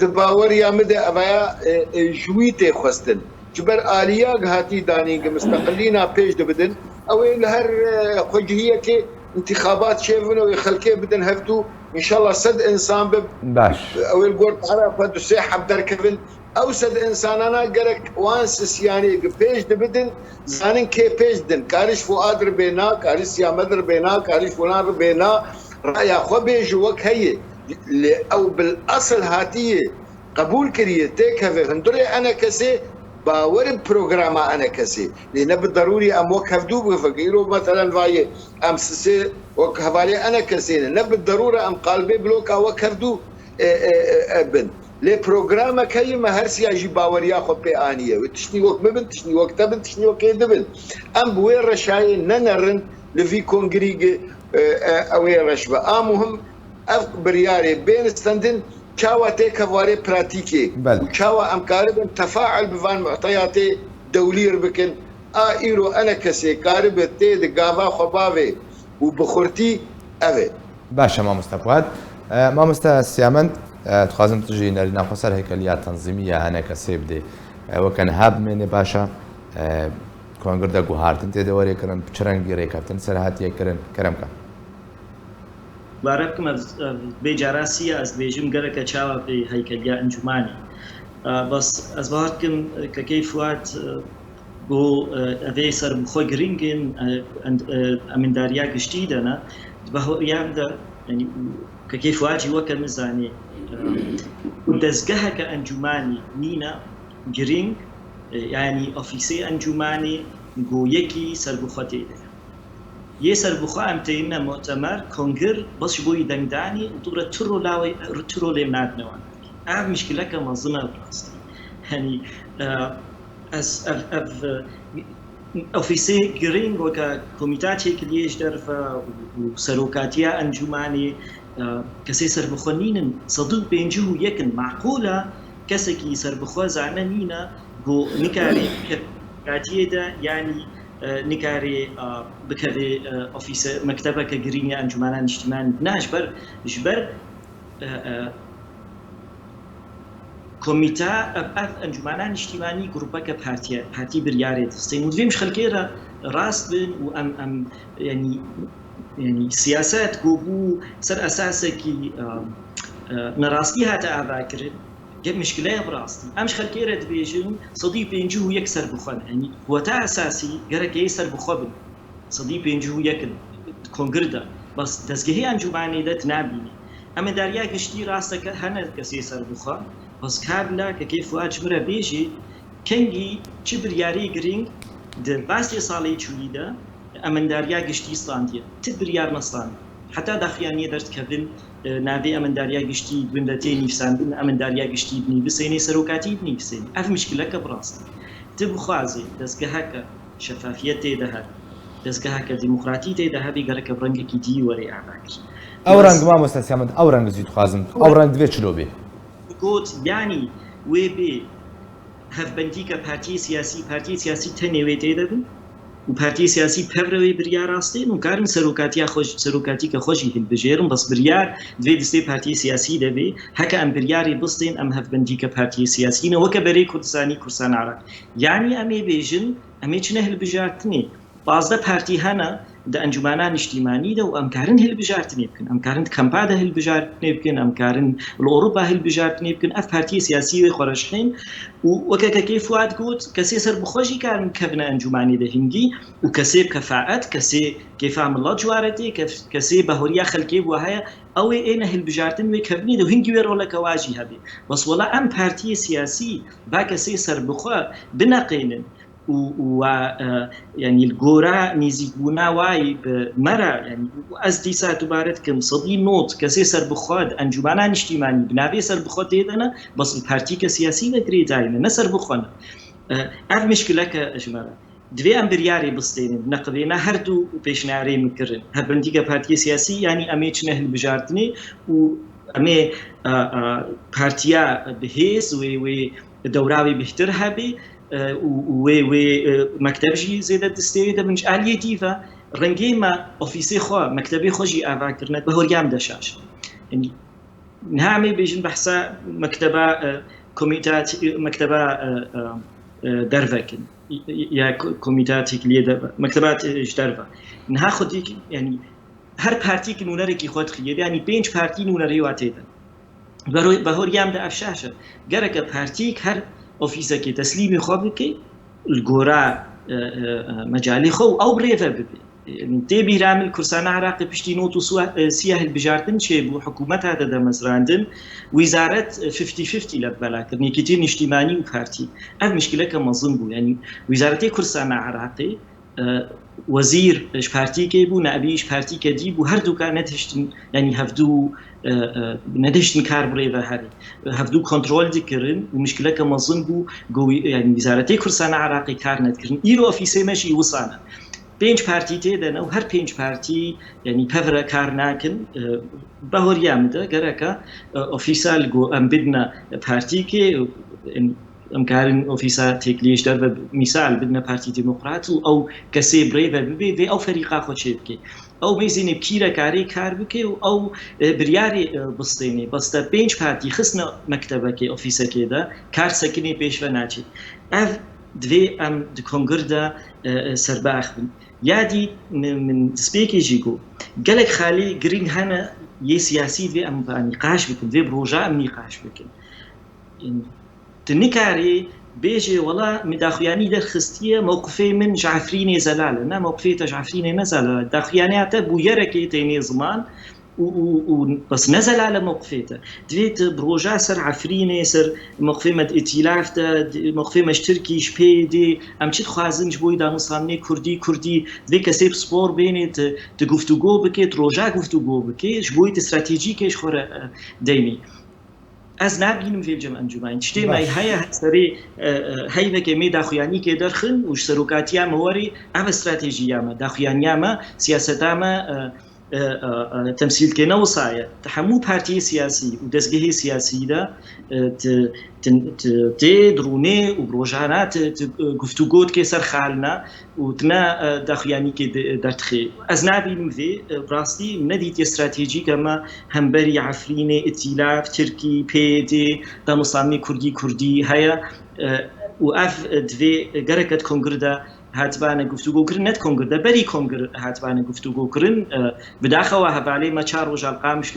دباور يا مدى أبايا جويتي خستن جبر آلياق هاتي داني مستقلين بيش دبدن او لهر وجهيه انتخابات شيفنا ويخلكي بدن هفتو ان شاء الله صد انسان باش او الجور تعرف هذا سيحب دركبن او صد انسان انا قرك وانسس يعني بيج دبدن زانن كي بيج دن كارش فؤاد ربينا كارش يا مدر بينا كارش فلان ربينا رايا خو بيج وك هي او بالاصل هاتيه قبول كريه تيك هندري انا كسي باور بروجرام انا كسي لان بالضروري ام وقف دوب فقيرو مثلا فاي ام سي وقف علي انا كسي لان بالضروره ام قلبي بلوكا وقف دو ابن لي بروجرام كي ما هرسي اجي باور ياخذ بانيه وتشني وقت مبن تشني وقت تبن تشني وقت دبن ام بوين رشاي ننرن لفي كونغريغ اوي رشبه مهم اف برياري بين ستاندن چاوا تي كفاري براتيكي وچاوا امكارب تفاعل بفان معطياتي دولير بكن ايرو انا كسي كارب تي دغافا خباوي وبخورتي اوي باشا ما مستفاد ما مستسيامن تخازم تجي نرينا خسر هيكليات تنظيميه انا كسي بدي وكان هاب من باشا كونغر دا گوهارتن تي دوري كرن چرنگي ريكافتن سرحاتيه كرن كرمكا باركم بجاراسية از بيجم جرك تشاوا في هيكلية أنجماني بس از باركم ككيف وقت بو أفيسر بخو جرينجن أمن داريا جديدة أنا بهو يامدا يعني ككيف وقت يوكل مزاني ودزجها كأنجماني نينا جرينج يعني أوفيسي أنجماني جو يكي سربخوتي یه سربخوا امتینا مؤتمر کنگر بس بوی دنگدانی و تو ترو لاوی ترو لیم ندنوان. ام مشکل که منظمه براستی. یعنی از ofisi گرینگ و که کمیته کلیش درف و سروکاتیا انجمانی کسی سربخوانین صدق بینجو یکن معقوله کسی کی سربخوا زعنانینا گو نکاری کاتیه دا یعنی نكاري بكذا أوفيس مكتبة كجرينيا أنجمانا اجتماعي ناش جبر كوميتا أنجمانا اجتماعي جروبا كبارتي بريارة استيمودفي مش خلكيرا راست بن وأم يعني سياسات جوبو سر أساسا كي نراستي هذا أذاكر جاب مشكلة براستي أمش خلكيرة بيجون صديق بينجو يكسر بخون يعني هو تا أساسي جرك يسر بخوبن صديق بينجو يكن كونغردا بس تسجيه أنجماني ده تنابيني أما داريا كشتي راستك هنا كسيسر بخون بس كابلا كيف واجمرة بيجي كنجي تبرياري جرينج ده باستي صالي شويدا أما داريا كشتي صاندية تبريار مصان حتى داخليانية درت كفن نابي أمن داريا قشتي بندتين نفسان أمن داريا قشتي بني بسيني سروكاتي بني بسيني أف مشكلة كبراستي تبخوازي دزقهاك شفافيتي دهر دزقهاك ديمقراطيتي دهر بيقالك برنجك دي وري أعباكر أو رنج ما مستسيامد أو رنج زيد خوازم أو رنج دوية شلوبي قوت يعني ويبي هف بنديك بارتي سياسي تنويتي دبن وبارتي سياسي بهروي بريار راستين وكارن سروكاتي كخوشي هالبجيرن بس بريار دوي دستي بارتي سياسي دبي هكا ام برياري بستين ام هف بنديك بارتي سياسيين وكبري كردستان عراق يعني امي بيجن امي چنه هالبجارتني بازده بارتي هنا ده انجمانان اجتماعي ده وامكارن هالبجارتني يمكن امكارن كامبادا هالبجارتني يمكن امكارن الاوروبا هالبجارتني يمكن اف بارتي سياسي خرجحين وكاكا كيف واد قوت كسي سر بخوجي كان كبنا انجماني ده هنجي وكسي كفاءات كسي كيف عمل الله جوارتي كسي بهوريا خلقي وهاي او اين هالبجارتني وكبني ده هنجي ولا كواجي هبي بس ولا ام بارتي سياسي با كسي سر بخوا بنقين و يعني الجورا نزيدونا واي بمرة يعني وأزدي ساعة بارتكم صدي نوت كسي سر بخواد أنجمانا اجتماعي بنابي سر بخواد هذانا بس البارتي كسياسي بكري دايما نسر بخونا أف مشكلة كأجمالا دوی امبریاری بستین نقدینا هر دو پیشنهادی میکردن هبندی که پارتی سیاسی یعنی امیچ نه بجارتنی و امی پارتیا بهیز و دوراوی بهتر هبی و مکتبی زیاد دستی دبنج علیه دیوا رنگی ما office خوا مکتبی خوشی آوا کرد به هریام داشت یعنی نهمی بیشتر بحث مکتبه کمیته مکتبه درفكن يا كوميتاتك لي مكتبات ايش درفا ناخذ يعني هر بارتي کی نونری کی خود خیلی یعنی 5 پارتی نونری واتیدن بهوریام ده افشاشه گرک پارتی هر اوفیس کی تسلیمی خوب کی الگورا مجالی خو او بريفا ببي يعني تبي رامل كرسان عراقي بشتي نوتو سياه البجارتن شي بو حكومت هذا دا مزراندن وزارة 50-50 لبلا كرني كتير اجتماعي وبارتي هذا مشكلة كمنظم بو يعني وزارة كرسان عراقي وزير اش بارتي كي بو نابيش بارتي كدي بو هر دو كان نتشتن يعني هفدو ندشتن كار بريفا هاري هفدو كنترول ديكرن ومشكلة كمنظم بو يعني وزارة كرسان عراقي كار نتكرن ايرو اوفيسي ماشي وصانا 5 پارتی تێدەن ئەو هەر 5 پارتی یعنی پەڤرە کار ناکەن بەهۆریامدا گەرەکە ئۆفیسال گۆ ئەم بدنە پارتیکێ ئەم کارن ئۆفیسا تێکلیش دەربە میسال بدنە پارتی دیموکرات و ئەو کەسێ برێڤە ببێ وێ ئەو فەریقا خۆچێ بکێ ئەو بێزینێ پیرەکاری کار بکێ و ئەو بریاری بستێنێ بەستە 5 پارتی خستنە مەکتەبەکێ ئۆفیسەکێدا کار سەکنێ پێشوە ناچێت ئەv دوێ ئەم کۆنگردا سەرباخ بن یادی من سپێکێکی گۆ gelek خالی گرنگ هەنە یە سیاسی دوێ ئەم نیقاش بکن دوێ ڕۆژە ئەم نیقاش بکن تنیکارێ بێژێ وەڵا مداخویانی دەرخستیە مووقفێ من جعفرینێ زەلالە نا مووقفێتە جعفرینێ نەزەلە داخویانیاتە بوویەرەکێ تێنێ زمان بس نزل على موقفيته دويت بروجا سر عفريني سر موقفي مد ائتلاف ده موقفي مشتركي شبي دي ام چت خوازن جبوي دا مصامني كردي دوي كسيب سبور بينت تگفتگو بكيت روجا گفتگو بكي جبوي استراتيجيكيش خوره ديني از نبینم ویل جمع انجمن چتی مای هیا سری هیوه که می داخویانی که درخن وش سروکاتیا موری ام استراتژیا ما داخویانیا ما سیاستا ما تمثيل كنا وصايا تحمو بارتي سياسي ودزجه سياسي ده تدروني وبروجانات گفتگوت که سر خالنا وتنا داخياني که درتخي ازنابي مذي براستی نديت استراتيجي كما همبري عفريني ائتلاف تركي بيدي دا مصامي كردي هيا واف دوي گركت كونغردا هاتبانە گفتوگۆ کردن نەت کۆنگردا بەری کۆنگر هاتبانە گفتوگۆ کردن بداخەوە هەڤالەی مە 4 ڕۆژالقامش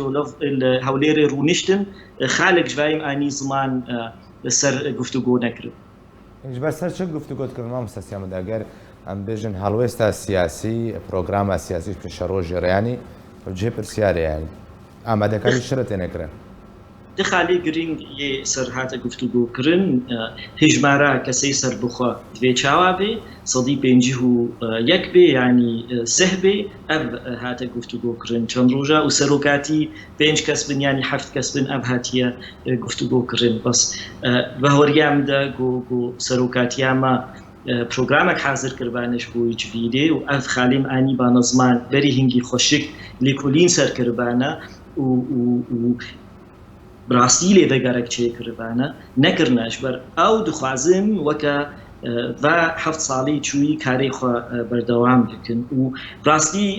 لە هەولێرێ ڕوونیشتن خالێک ژوایم ئانی زمان سەر گفتوگۆ نەکرد بەسەر چ گفتوگۆت کردن مامۆستا سیامەداگەر ئەم بێژن هەڵوێستا سیاسی پرۆگرامە سیاسیش پێشە ڕۆژێڕیانی جێ پرسیارەیانی ئامادەکانی شرە تێنەکرن دخالي جرينج يه سر هاتا گفتگو کرن هجمارا کسی سر بخوا دوی چاوابه صدی بینجیهو یک به یعنی سه به اب هاتا گفتگو کرن چند روزا و سروکاتی 5 کس بن یعنی 7 کس بن اب هاتیا گفتگو کرن بس بهوریام دا گو سروکاتیا ما پروگرامك حاضر كربانش بو جويدي و اف خاليم اني بانظمان بري هنگي خوشك ليكولين سر كربانا و براستی لێ دەگەرێک چێکردبانە نەکردناش بەر ئەو دخوازن وەکە و 7 ساڵی چووی کارەی خۆ بەردەوام بکەن و ڕاستی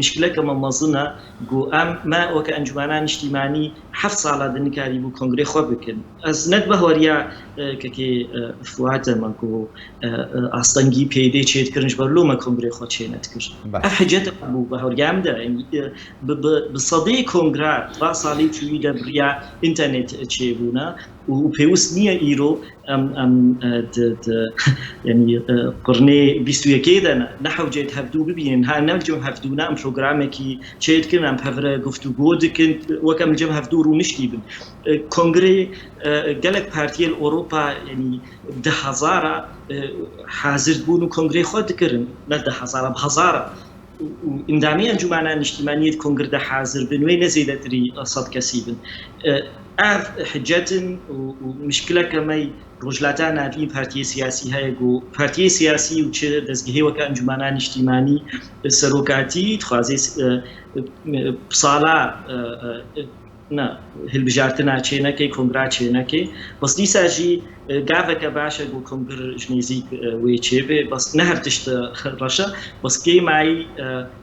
مشکلەکەمە مەزنە گۆ ئەم ما وەکە ئەنجومانان نیشتیمانی 7 ساڵە دنیکاری بوو کۆنگرێ خۆ بکەن ئەس نەت بەهۆریا کەکێ فواتەمە گۆ ئاستەنگی پێدەی چێتکردنش بەرلۆمە کۆنگرێ خۆ چێنەت کرد ئەف حجەتە بوو بەهۆریامدا بسەدەی کۆنگرا 2 ساڵی چووی دەبریا ئینتەرنێت چێبوونە و پێویست نییە ئیرۆ يعني قرني بيستويا كده نحوجت هفدو ببين ها نرجو هفدونا ام برنامجي تشيت كنا ام بفر گفتو گودكن وكم جم هفدو رو نشتيبن كونغري جالك بارتي اوروبا يعني 10,000 حاضر بونو كونغري خود كرن لا 10,000 بهزار اندامي انجمانان اجتماعية كونغر ده حاضر بن وين زيدتري صد كسيبن حجة ومشكلة كماي رجلاتان نافين بارتي سياسي هاي جو بارتي سياسي وش دزجه وكا انجمانان اجتماعي سروكاتي تخازي بصالة نا هالبجارتنا چينكي كونغرا چينكي بس دي ساجي قافك باشا جو كونغر جنيزيك ويچيبه بس نهر تشت رشا بس كي معي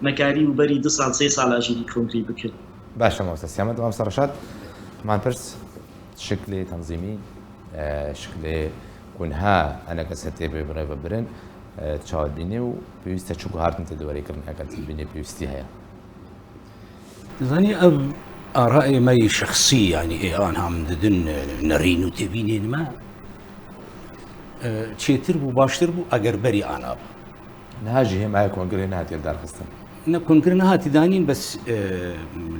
مكاري وبري 2 سال 3 سال اجي كونغري بكل باشا موسى سيامد وامسر رشاد مان برس شكل تنظيمي شكل كونها أنا كسرتي ببريفة برن تشاهد بيني وبيوستا شو هارتن تدوري كرن أكلت بيني بيوستي هيا زاني آرائي ماي شخصي يعني أنا هم ددن نرينو تبيني ما تشيتر بو باشتر بو أجر بري أنا نهاجي هم هاي كونغري نهاتي الدار خستن كونغر هاتي دانين بس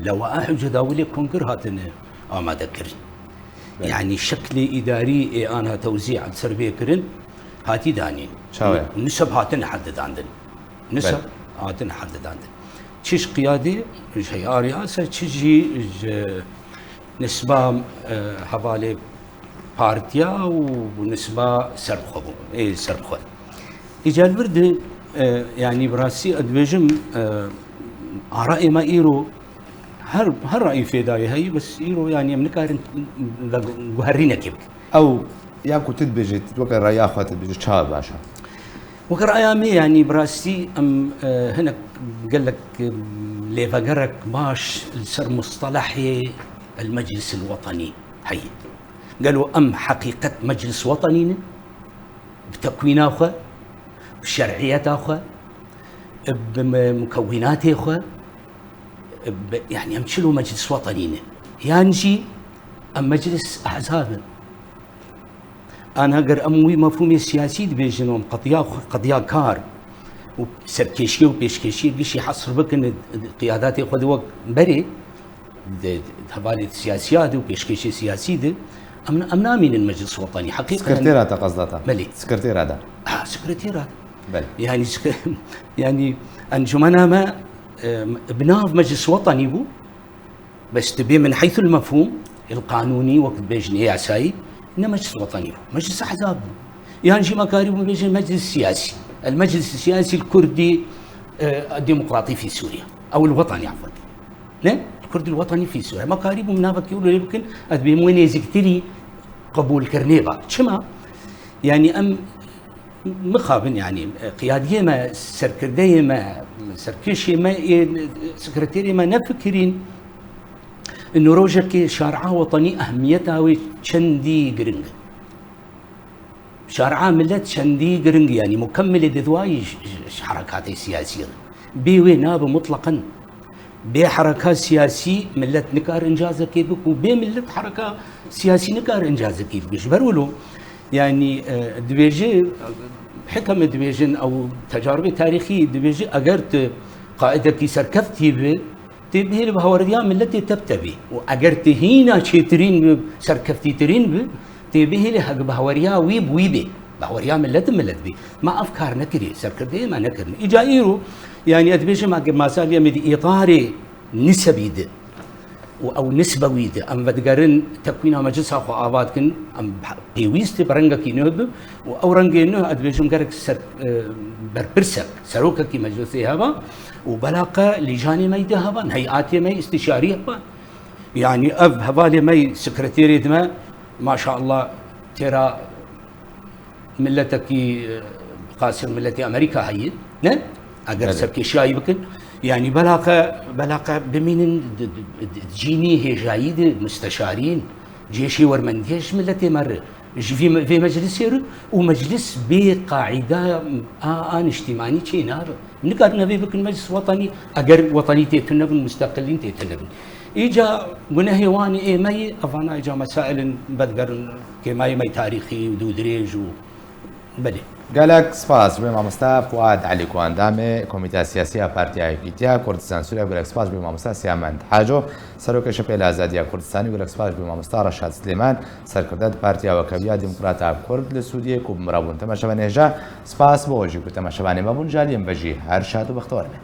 لوائح جداولي كونغر هاتن ما ذكرن يعني شكل إداري أنا توزيع السربية كرن هاتي دانين شاوية نسب هاتن حدد عندن نسب هاتن حدد عندن تشيش قيادي هي رئاسة تشجي نسبة حوالي بارتيا ونسبة سربخو إيه سربخو إجا الورد يعني براسي أدوجم آرائي ما إيرو هر رأي في داي هي بس إيرو يعني منكارن جوهرينا كيبك أو ياكو تدبجي تتوقع رأي أخوة تدبجي شاب باشا وكر أيامي يعني براسي هنا قال لك ليفاجرك باش صار مصطلحي المجلس الوطني هي قالوا حقيقة مجلس وطني بتكوين أخوة بشرعيات أخوة بمكونات أخوة يعني أمشلوا مجلس وطني ينجي مجلس أحزاب أنا أقر أموي مفهومي السياسي بيجنهم قضية كار وسركيشي وبيشكيشي بيشي حصر بك قياداتي خذوا بري هبالي السياسيات وبيشكيشي سياسي ده أمنا من المجلس الوطني حقيقة سكرتير هذا قصدته ملي سكرتير هذا سكرتير هذا بل يعني أنجمنا ما بناف مجلس وطني بو بس تبي من حيث المفهوم القانوني وقت بيجني يا ساي إنه مجلس وطني مجلس أحزاب يعني شي مكارب بيجي مجلس سياسي المجلس السياسي الكردي الديمقراطي في سوريا أو الوطني عفوا لا الكردي الوطني في سوريا مكارب منافق يقولوا يمكن أدبي موين يزكتري قبول كرنيبا شما يعني مخابن يعني قيادية ما سركردية ما سركشي ما سكرتيري ما نفكرين إنه روجك شارعة وطني أهميتها وشندي قرنج شارعة ملت شندي قرنج يعني مكملة دواي حركات سياسية بيوينا مطلقا بحركات سياسي ملت نكار إنجاز كيبك وبملت حركة سياسي نكار إنجاز كيبك برولو يعني دبيجي حكم دبيجن أو تجارب تاريخية دبيجي أجرت قائدك سركفتي به تبيه البهوردية ملتي تبتبي وأجرت هنا شيترين سركفتي ترين به تبيه له بهوريا ويبي بهوريا ملت بي ما أفكار نكري سركردي ما نكرني إجايرو يعني أدبيجي ما سالي مدي إطاري نسبي ده أو نسبوي ده أم بدقارن تكوين مجلس أخو آباد كن أم بيويست برنجا كي نهب أو رنجا إنه أدبيجم كارك سر بربرسك سروكا كي مجلسي هذا وبلاقة لجاني ما يدهبان هيئاتي ما استشارية بان يعني هذا ما سكرتيري دما ما شاء الله ترى ملتك قاسم ملتي أمريكا هي نه أجر سبكي شاي بكن يعني بلاقة بمين جيني هي جايد مستشارين جيشي ورمنديش ملتي مرة في مجلس يرو ومجلس بقاعدة اجتماعي شيء نار نقدر نبي بكن مجلس وطني أجر وطني تيتنبن مستقلين تيتنبن إجا ونهيواني إيه ماي أفانا إجا مسائل بدقر كماي تاريخي ودودريج وبدي قالك سپاس به مامۆستا فواد علی کواندامێ کۆمیتە سیاسیە پارتیایەکیتیا کوردستان سووریا گەلک سپاس بێ مامۆستا سیامەند حاجۆ سەرۆکە شەپێ لە ئازادیە کوردستانی گەلک سپاس بێ مامۆستا ڕەشاد سلێمان سەرکردە پارتیاوەکەویە دیموکراتە کورد لە سوودیەک و بمڕەبوون تەماشەبانێژە سپاس بۆ ئەوژی و تەماشەبانێ مەبوون جالیم بەژی هەر شاد و بەختەوەرمێ